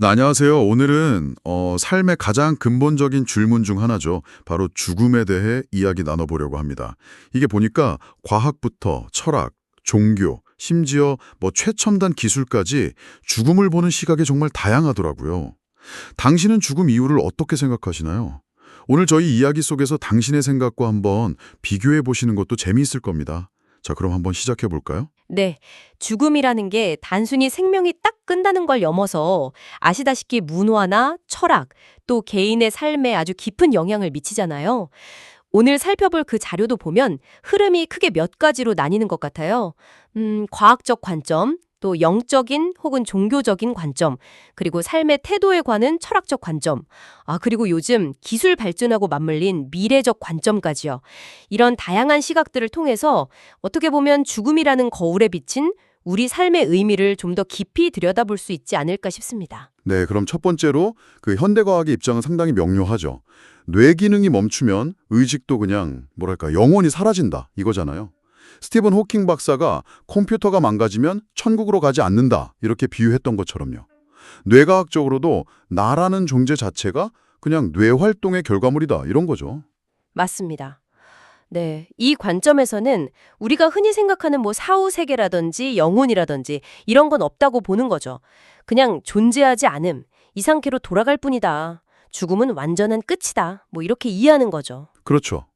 네, 안녕하세요. 오늘은 삶의 가장 근본적인 질문 중 하나죠. 바로 죽음에 대해 이야기 나눠보려고 합니다. 이게 보니까 과학부터 철학, 종교, 심지어 최첨단 기술까지 죽음을 보는 시각이 정말 다양하더라고요. 당신은 죽음 이유를 어떻게 생각하시나요? 오늘 저희 이야기 속에서 당신의 생각과 한번 비교해 보시는 것도 재미있을 겁니다. 자, 그럼 한번 시작해 볼까요? 네, 죽음이라는 게 단순히 생명이 딱 끝나는 걸 넘어서 아시다시피 문화나 철학, 또 개인의 삶에 아주 깊은 영향을 미치잖아요. 오늘 살펴볼 그 자료도 보면 흐름이 크게 몇 가지로 나뉘는 것 같아요. 과학적 관점, 또 영적인 혹은 종교적인 관점, 그리고 삶의 태도에 관한 철학적 관점, 그리고 요즘 기술 발전하고 맞물린 미래적 관점까지요. 이런 다양한 시각들을 통해서 어떻게 보면 죽음이라는 거울에 비친 우리 삶의 의미를 좀 더 깊이 들여다볼 수 있지 않을까 싶습니다. 네, 그럼 첫 번째로 그 현대과학의 입장은 상당히 명료하죠. 뇌 기능이 멈추면 의식도 그냥 영원히 사라진다 이거잖아요. 스티븐 호킹 박사가 컴퓨터가 망가지면 천국으로 가지 않는다 이렇게 비유했던 것처럼요. 뇌과학적으로도 나라는 존재 자체가 그냥 뇌 활동의 결과물이다 이런 거죠. 맞습니다. 네, 이 관점에서는 우리가 흔히 생각하는 사후 세계라든지 영혼이라든지 이런 건 없다고 보는 거죠. 그냥 존재하지 않음, 이 상태로 돌아갈 뿐이다. 죽음은 완전한 끝이다. 이렇게 이해하는 거죠. 그렇죠.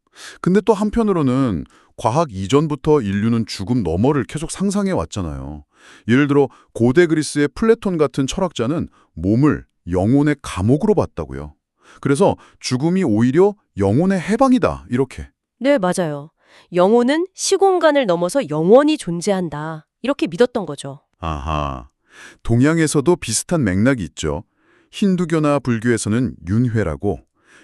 근데 또 한편으로는 과학 이전부터 인류는 죽음 너머를 계속 상상해 왔잖아요. 예를 들어 고대 그리스의 플라톤 같은 철학자는 몸을 영혼의 감옥으로 봤다고요. 그래서 죽음이 오히려 영혼의 해방이다 이렇게. 네, 맞아요. 영혼은 시공간을 넘어서 영원히 존재한다. 이렇게 믿었던 거죠. 아하. 동양에서도 비슷한 맥락이 있죠. 힌두교나 불교에서는 윤회라고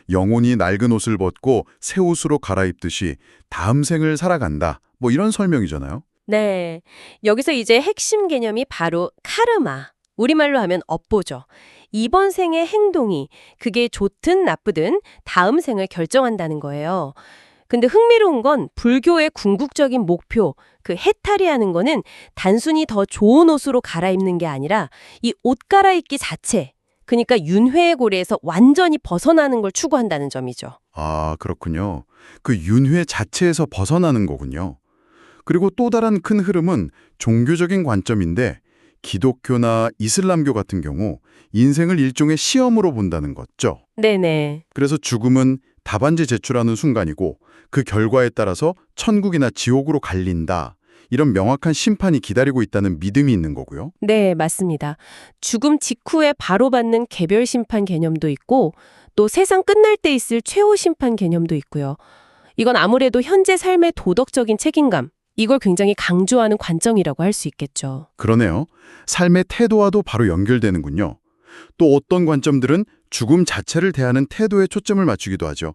영혼이 낡은 옷을 벗고 새 옷으로 갈아입듯이 다음 생을 살아간다. 이런 설명이잖아요. 네. 여기서 이제 핵심 개념이 바로 카르마. 우리말로 하면 업보죠. 이번 생의 행동이 그게 좋든 나쁘든 다음 생을 결정한다는 거예요. 근데 흥미로운 건 불교의 궁극적인 목표, 그 해탈이라는 거는 단순히 더 좋은 옷으로 갈아입는 게 아니라 이 옷 갈아입기 자체, 그러니까 윤회의 고리에서 완전히 벗어나는 걸 추구한다는 점이죠. 아, 그렇군요. 그 윤회 자체에서 벗어나는 거군요. 그리고 또 다른 큰 흐름은 종교적인 관점인데 기독교나 이슬람교 같은 경우 인생을 일종의 시험으로 본다는 거죠. 네네. 그래서 죽음은 답안지 제출하는 순간이고 그 결과에 따라서 천국이나 지옥으로 갈린다. 이런 명확한 심판이 기다리고 있다는 믿음이 있는 거고요. 네, 맞습니다. 죽음 직후에 바로 받는 개별 심판 개념도 있고 또 세상 끝날 때 있을 최후 심판 개념도 있고요. 이건 아무래도 현재 삶의 도덕적인 책임감, 이걸 굉장히 강조하는 관점이라고 할 수 있겠죠. 그러네요. 삶의 태도와도 바로 연결되는군요. 또 어떤 관점들은 죽음 자체를 대하는 태도에 초점을 맞추기도 하죠.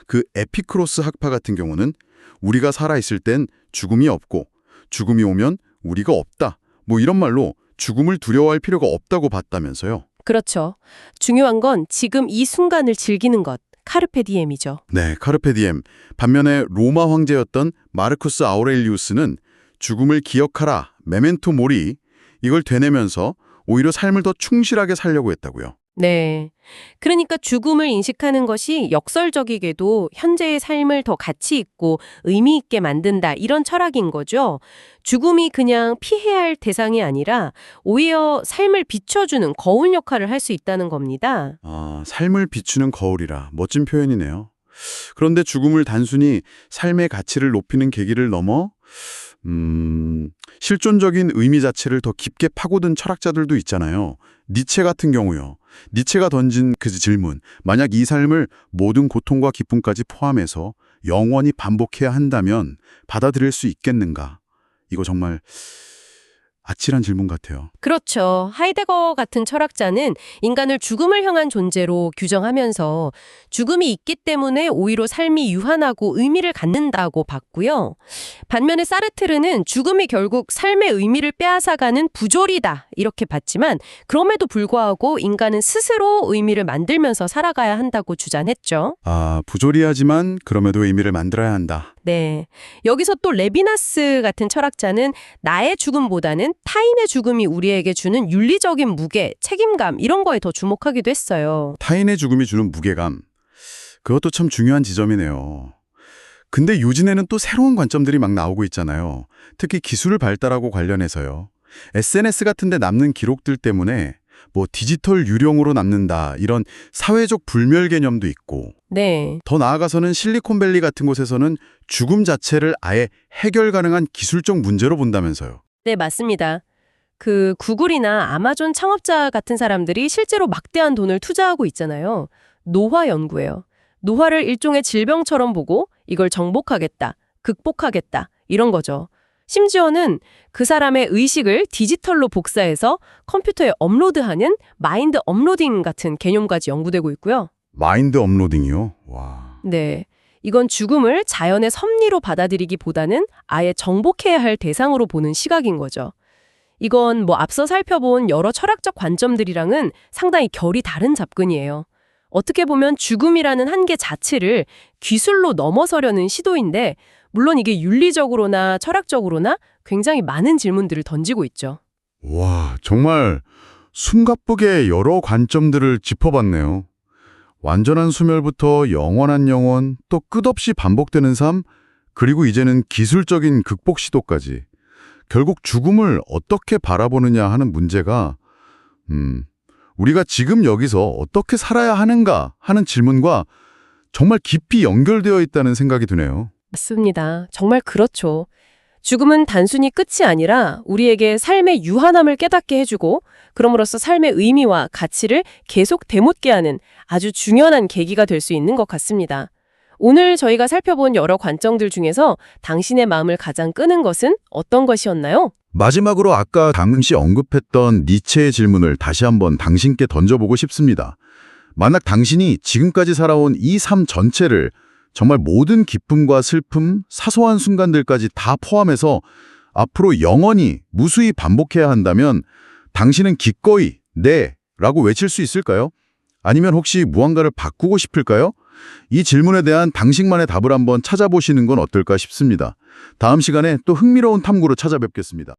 그 에피크로스 학파 같은 경우는 우리가 살아있을 땐 죽음이 없고 죽음이 오면 우리가 없다. 이런 말로 죽음을 두려워할 필요가 없다고 봤다면서요. 그렇죠. 중요한 건 지금 이 순간을 즐기는 것, 카르페 디엠이죠. 네, 카르페 디엠. 반면에 로마 황제였던 마르쿠스 아우렐리우스는 죽음을 기억하라, 메멘토 모리 이걸 되뇌면서 오히려 삶을 더 충실하게 살려고 했다고요. 네. 그러니까 죽음을 인식하는 것이 역설적이게도 현재의 삶을 더 가치 있고 의미 있게 만든다. 이런 철학인 거죠. 죽음이 그냥 피해야 할 대상이 아니라 오히려 삶을 비춰주는 거울 역할을 할 수 있다는 겁니다. 아, 삶을 비추는 거울이라 멋진 표현이네요. 그런데 죽음을 단순히 삶의 가치를 높이는 계기를 넘어 실존적인 의미 자체를 더 깊게 파고든 철학자들도 있잖아요. 니체 같은 경우요. 니체가 던진 그 질문, 만약 이 삶을 모든 고통과 기쁨까지 포함해서 영원히 반복해야 한다면 받아들일 수 있겠는가? 이거 정말 아찔한 질문 같아요. 그렇죠. 하이데거 같은 철학자는 인간을 죽음을 향한 존재로 규정하면서 죽음이 있기 때문에 오히려 삶이 유한하고 의미를 갖는다고 봤고요. 반면에 사르트르는 죽음이 결국 삶의 의미를 빼앗아가는 부조리다 이렇게 봤지만 그럼에도 불구하고 인간은 스스로 의미를 만들면서 살아가야 한다고 주장했죠. 아, 부조리하지만 그럼에도 의미를 만들어야 한다. 네. 여기서 또 레비나스 같은 철학자는 나의 죽음보다는 저는 타인의 죽음이 우리에게 주는 윤리적인 무게, 책임감 이런 거에 더 주목하기도 했어요. 타인의 죽음이 주는 무게감. 그것도 참 중요한 지점이네요. 근데 요즘에는 또 새로운 관점들이 막 나오고 있잖아요. 특히 기술 발달하고 관련해서요. SNS 같은 데 남는 기록들 때문에 뭐 디지털 유령으로 남는다 이런 사회적 불멸 개념도 있고 네. 더 나아가서는 실리콘밸리 같은 곳에서는 죽음 자체를 아예 해결 가능한 기술적 문제로 본다면서요. 네, 맞습니다. 그 구글이나 아마존 창업자 같은 사람들이 실제로 막대한 돈을 투자하고 있잖아요. 노화 연구예요. 노화를 일종의 질병처럼 보고 이걸 정복하겠다, 극복하겠다 이런 거죠. 심지어는 그 사람의 의식을 디지털로 복사해서 컴퓨터에 업로드하는 마인드 업로딩 같은 개념까지 연구되고 있고요. 마인드 업로딩이요? 와. 네. 이건 죽음을 자연의 섭리로 받아들이기보다는 아예 정복해야 할 대상으로 보는 시각인 거죠. 이건 뭐 앞서 살펴본 여러 철학적 관점들이랑은 상당히 결이 다른 접근이에요. 어떻게 보면 죽음이라는 한계 자체를 기술로 넘어서려는 시도인데, 물론 이게 윤리적으로나 철학적으로나 굉장히 많은 질문들을 던지고 있죠. 와, 정말 숨가쁘게 여러 관점들을 짚어봤네요. 완전한 소멸부터 영원한 영혼, 또 끝없이 반복되는 삶, 그리고 이제는 기술적인 극복 시도까지. 결국 죽음을 어떻게 바라보느냐 하는 문제가 우리가 지금 여기서 어떻게 살아야 하는가 하는 질문과 정말 깊이 연결되어 있다는 생각이 드네요. 맞습니다. 정말 그렇죠. 죽음은 단순히 끝이 아니라 우리에게 삶의 유한함을 깨닫게 해주고 그럼으로써 삶의 의미와 가치를 계속 되묻게 하는 아주 중요한 계기가 될 수 있는 것 같습니다. 오늘 저희가 살펴본 여러 관점들 중에서 당신의 마음을 가장 끄는 것은 어떤 것이었나요? 마지막으로 아까 당시 언급했던 니체의 질문을 다시 한번 당신께 던져보고 싶습니다. 만약 당신이 지금까지 살아온 이 삶 전체를 정말 모든 기쁨과 슬픔, 사소한 순간들까지 다 포함해서 앞으로 영원히 무수히 반복해야 한다면 당신은 기꺼이 네 라고 외칠 수 있을까요? 아니면 혹시 무언가를 바꾸고 싶을까요? 이 질문에 대한 당신만의 답을 한번 찾아보시는 건 어떨까 싶습니다. 다음 시간에 또 흥미로운 탐구로 찾아뵙겠습니다.